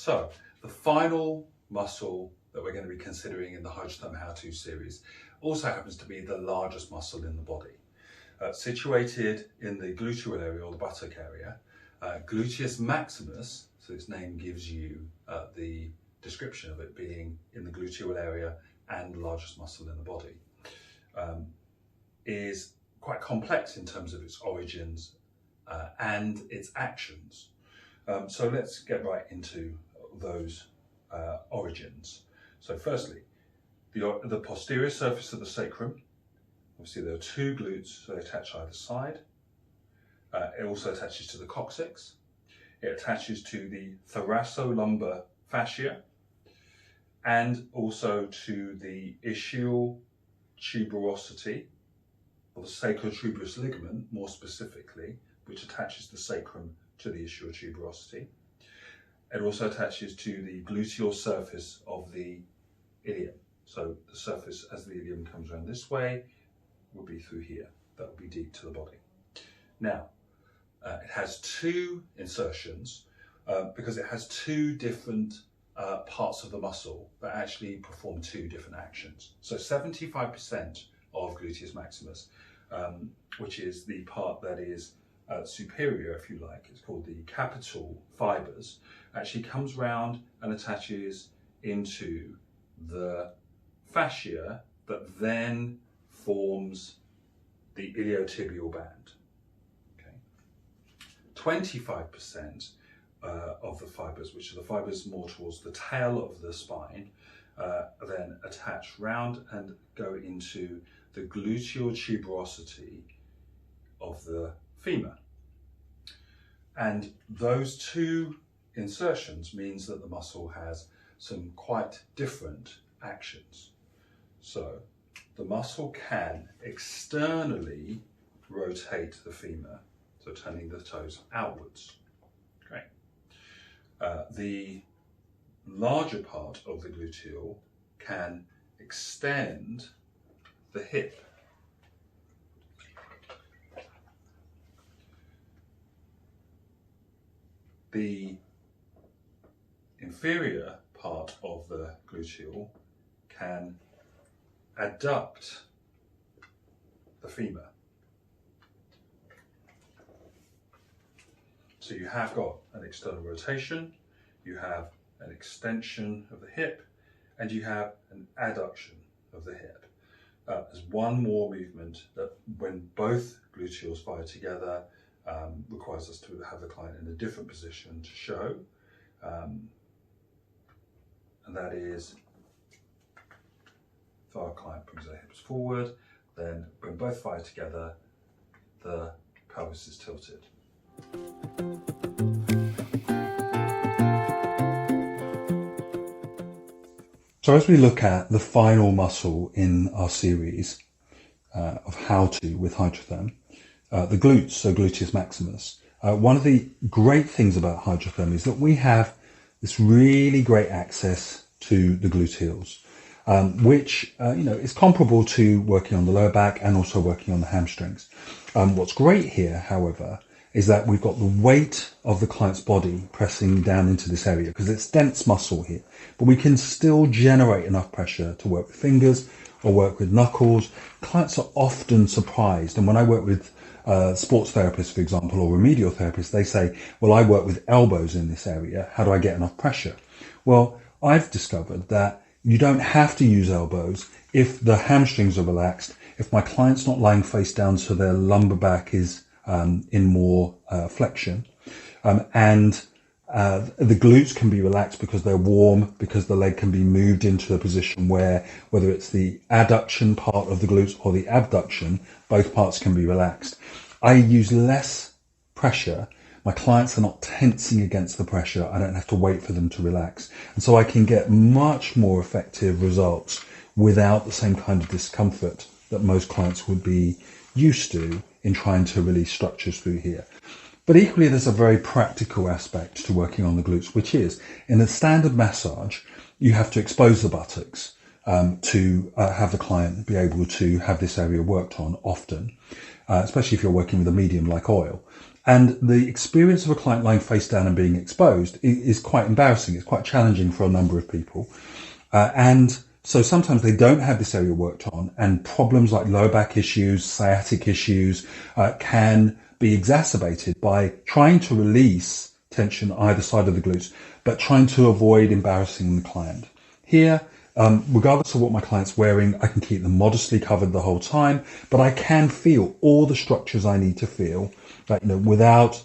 So the final muscle that we're going to be considering in the Hydrotherm How-To series also happens to be the largest muscle in the body. Situated in the gluteal area or the buttock area, Gluteus Maximus, so its name gives you the description of it being in the gluteal area and the largest muscle in the body, is quite complex in terms of its origins and its actions. So let's get right into those origins. So firstly, the posterior surface of the sacrum. Obviously there are two glutes, so they attach either side. It also attaches to the coccyx. It attaches to the thoracolumbar fascia and also to the ischial tuberosity, or the sacrotuberous ligament more specifically, which attaches the sacrum to the ischial tuberosity. It also attaches to the gluteal surface of the ilium. So the surface as the ilium comes around this way would be through here. That would be deep to the body. Now, it has two insertions because it has two different parts of the muscle that actually perform two different actions. So 75% of Gluteus Maximus, which is the part that is superior, if you like, it's called the capital fibers, actually comes round and attaches into the fascia that then forms the iliotibial band. Okay. 25% of the fibers, which are the fibers more towards the tail of the spine, then attach round and go into the gluteal tuberosity of the femur. And those two insertions means that the muscle has some quite different actions. So the muscle can externally rotate the femur, so turning the toes outwards. Okay. The larger part of the gluteal can extend the hip. The inferior part of the gluteal can adduct the femur. So you have got an external rotation, you have an extension of the hip, and you have an adduction of the hip. There's one more movement that, when both gluteals fire together, requires us to have the client in a different position to show, and that is if our client brings their hips forward, then when both fire together, the pelvis is tilted. So as we look at the final muscle in our series of how-to with Hydrotherm, the glutes, so Gluteus Maximus, one of the great things about Hydrotherm is that we have this really great access to the gluteals, which is comparable to working on the lower back and also working on the hamstrings. What's great here, however, is that we've got the weight of the client's body pressing down into this area because it's dense muscle here, but we can still generate enough pressure to work with fingers or work with knuckles. Clients are often surprised, and when I work with sports therapists, for example, or remedial therapists, they say, well, I work with elbows in this area. How do I get enough pressure? Well, I've discovered that you don't have to use elbows if the hamstrings are relaxed, if my client's not lying face down so their lumbar back is in more flexion, and the glutes can be relaxed because they're warm, because the leg can be moved into a position where, whether it's the adduction part of the glutes or the abduction, both parts can be relaxed. I use less pressure. My clients are not tensing against the pressure. I don't have to wait for them to relax. And so I can get much more effective results without the same kind of discomfort that most clients would be used to in trying to release structures through here. But equally, there's a very practical aspect to working on the glutes, which is in a standard massage, you have to expose the buttocks to have the client be able to have this area worked on often, especially if you're working with a medium like oil. And the experience of a client lying face down and being exposed is quite embarrassing. It's quite challenging for a number of people. And so sometimes they don't have this area worked on, and problems like lower back issues, sciatic issues can be exacerbated by trying to release tension either side of the glutes, but trying to avoid embarrassing the client. Here, regardless of what my client's wearing, I can keep them modestly covered the whole time, but I can feel all the structures I need to feel, like, without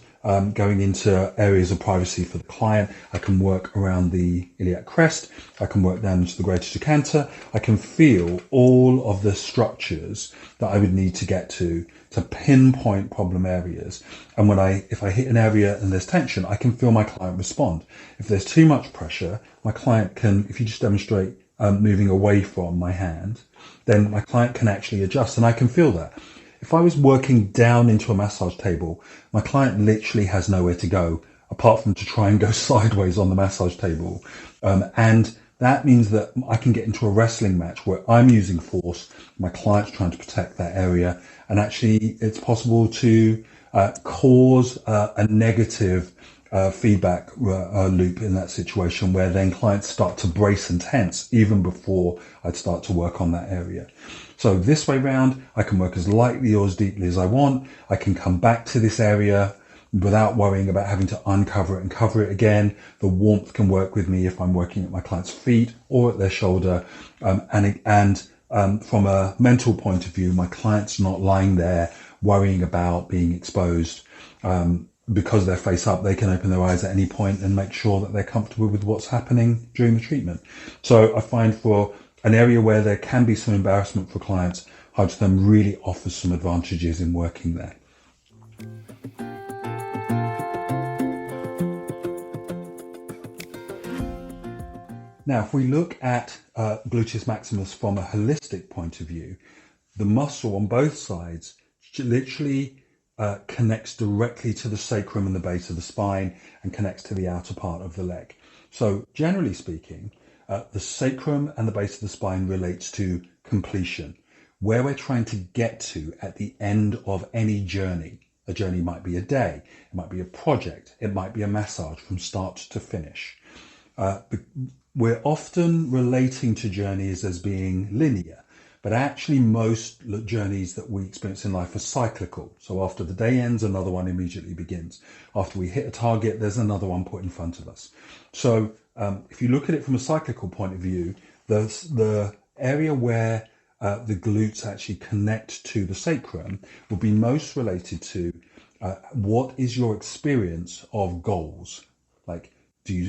going into areas of privacy for the client. I can work around the iliac crest. I can work down into the greater trochanter. I can feel all of the structures that I would need to get to pinpoint problem areas. And if I hit an area and there's tension, I can feel my client respond. If there's too much pressure, my client can, if you just demonstrate moving away from my hand, then my client can actually adjust, and I can feel that. If I was working down into a massage table, my client literally has nowhere to go apart from to try and go sideways on the massage table. And that means that I can get into a wrestling match where I'm using force, my client's trying to protect that area, and actually it's possible to cause a negative feedback loop in that situation, where then clients start to brace and tense even before I'd start to work on that area. So this way round, I can work as lightly or as deeply as I want. I can come back to this area without worrying about having to uncover it and cover it again. The warmth can work with me if I'm working at my client's feet or at their shoulder. And from a mental point of view, my client's not lying there worrying about being exposed. Because they're face up, they can open their eyes at any point and make sure that they're comfortable with what's happening during the treatment. So I find for an area where there can be some embarrassment for clients, Hydrotherm really offers some advantages in working there. Now, if we look at Gluteus Maximus from a holistic point of view, the muscle on both sides literally connects directly to the sacrum and the base of the spine and connects to the outer part of the leg. So generally speaking, the sacrum and the base of the spine relates to completion, where we're trying to get to at the end of any journey. A journey might be a day, it might be a project, it might be a massage from start to finish. We're often relating to journeys as being linear, but actually most journeys that we experience in life are cyclical. So after the day ends, another one immediately begins. After we hit a target, there's another one put in front of us. So if you look at it from a cyclical point of view, the area where the glutes actually connect to the sacrum will be most related to what is your experience of goals. Like,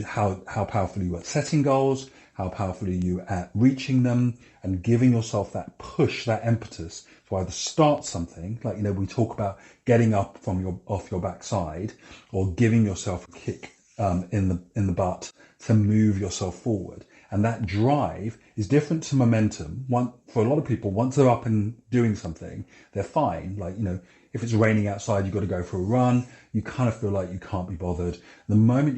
how powerful are you at setting goals? How powerful are you at reaching them and giving yourself that push, that impetus to either start something, like, we talk about getting up off your backside, or giving yourself a kick in the butt to move yourself forward. And that drive is different to momentum. For a lot of people, once they're up and doing something, they're fine. Like, if it's raining outside, you've got to go for a run. You kind of feel like you can't be bothered. The moment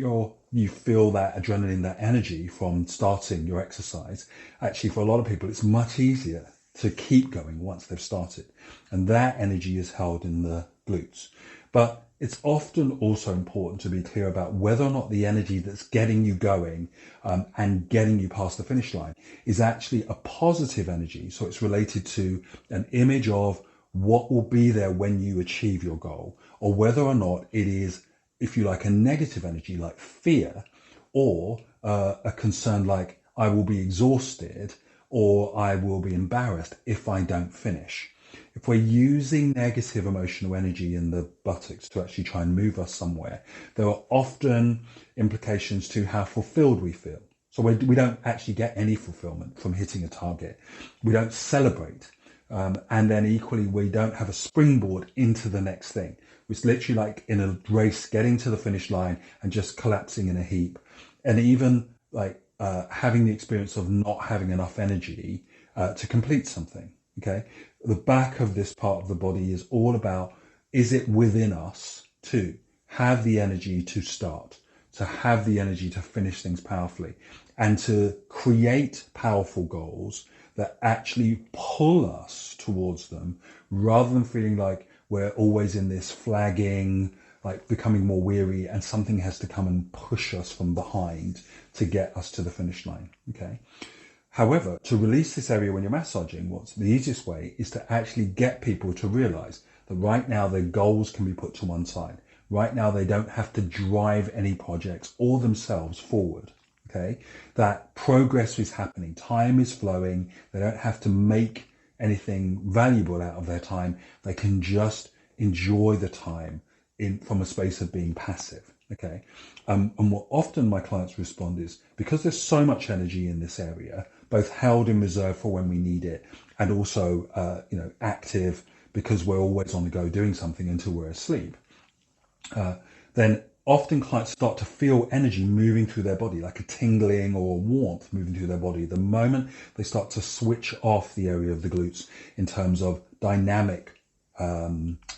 you feel that adrenaline, that energy from starting your exercise, actually for a lot of people, it's much easier to keep going once they've started. And that energy is held in the glutes. But it's often also important to be clear about whether or not the energy that's getting you going and getting you past the finish line is actually a positive energy. So it's related to an image of what will be there when you achieve your goal, or whether or not it is, if you like, a negative energy like fear, or a concern like I will be exhausted or I will be embarrassed if I don't finish. If we're using negative emotional energy in the buttocks to actually try and move us somewhere, there are often implications to how fulfilled we feel. So we don't actually get any fulfillment from hitting a target. We don't celebrate. And then equally, we don't have a springboard into the next thing. It's literally like in a race, getting to the finish line and just collapsing in a heap. And even like having the experience of not having enough energy to complete something. Okay. The back of this part of the body is all about, is it within us to have the energy to start, to have the energy to finish things powerfully, and to create powerful goals that actually pull us towards them, rather than feeling like we're always in this flagging, like becoming more weary, and something has to come and push us from behind to get us to the finish line. Okay. However, to release this area when you're massaging, what's the easiest way is to actually get people to realize that right now their goals can be put to one side. Right now they don't have to drive any projects or themselves forward. Okay, that progress is happening, time is flowing, they don't have to make anything valuable out of their time, they can just enjoy the time from a space of being passive. Okay, and what often my clients respond is, because there's so much energy in this area, both held in reserve for when we need it, and also active because we're always on the go doing something until we're asleep, then often clients start to feel energy moving through their body, like a tingling or a warmth moving through their body. The moment they start to switch off the area of the glutes in terms of dynamic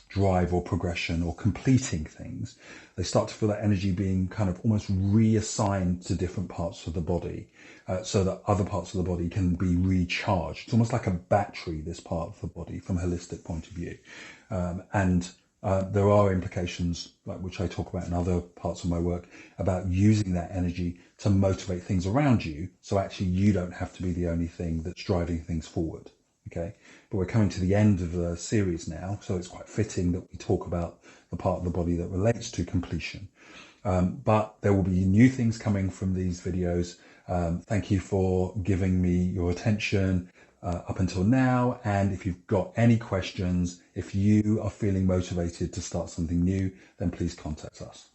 drive or progression or completing things, they start to feel that energy being kind of almost reassigned to different parts of the body, so that other parts of the body can be recharged. It's almost like a battery, this part of the body, from a holistic point of view. There are implications, like which I talk about in other parts of my work, about using that energy to motivate things around you, so actually you don't have to be the only thing that's driving things forward. Okay, but we're coming to the end of the series now, so it's quite fitting that we talk about the part of the body that relates to completion. But there will be new things coming from these videos. Thank you for giving me your attention up until now, and if you've got any questions, if you are feeling motivated to start something new, then please contact us.